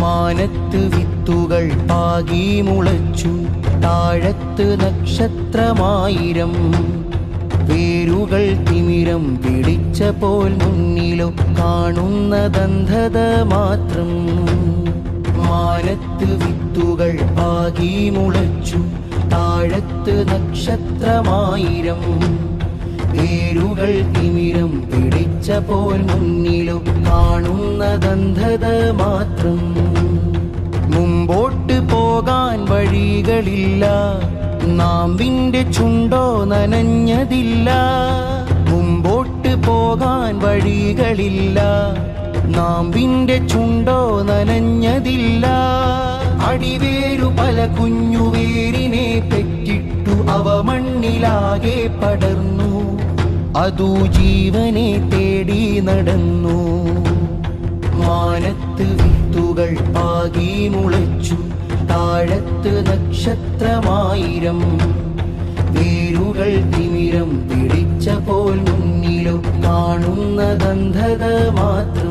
മാനത്ത് വിത്തുകൾ പാകി മുളച്ചു, താഴത്ത് നക്ഷത്രമായിരം. വേരുകൾ തിമിരം പിടിച്ച പോൽ മുന്നിലോ കാണുന്നതന്ധത മാത്രം. മാനത്ത് വിത്തുകൾ പാകി മുളച്ചു, താഴത്ത് നക്ഷത്രമായിരം. വേരുകൾ തിമിരം പിടിച്ച പോൽ മുന്നിലോ കാണുന്നതന്ധത മാത്രം. മുമ്പോട്ട് പോകാൻ വഴികളില്ല, നാമ്പിന്റെ ചുണ്ടോ നനഞ്ഞതില്ല. മുമ്പോട്ട് പോകാൻ വഴികളില്ല, നാമ്പിന്റെ ചുണ്ടോ നനഞ്ഞതില്ല. അടിവേരു പല കുഞ്ഞുവേരിനെ പെറ്റിട്ടു അവ മണ്ണിലാകെ പടർന്നു, അതു ജീവനെ തേടി നടന്നു. മാനത്ത് വിത്തുകൾ പാകി മുളച്ചു, താഴത്ത് നക്ഷത്രമായിരം. വേരുകൾ തിമിരം പിടിച്ച പോൽ മുന്നിലോ കാണുന്നതന്ധത മാത്രം.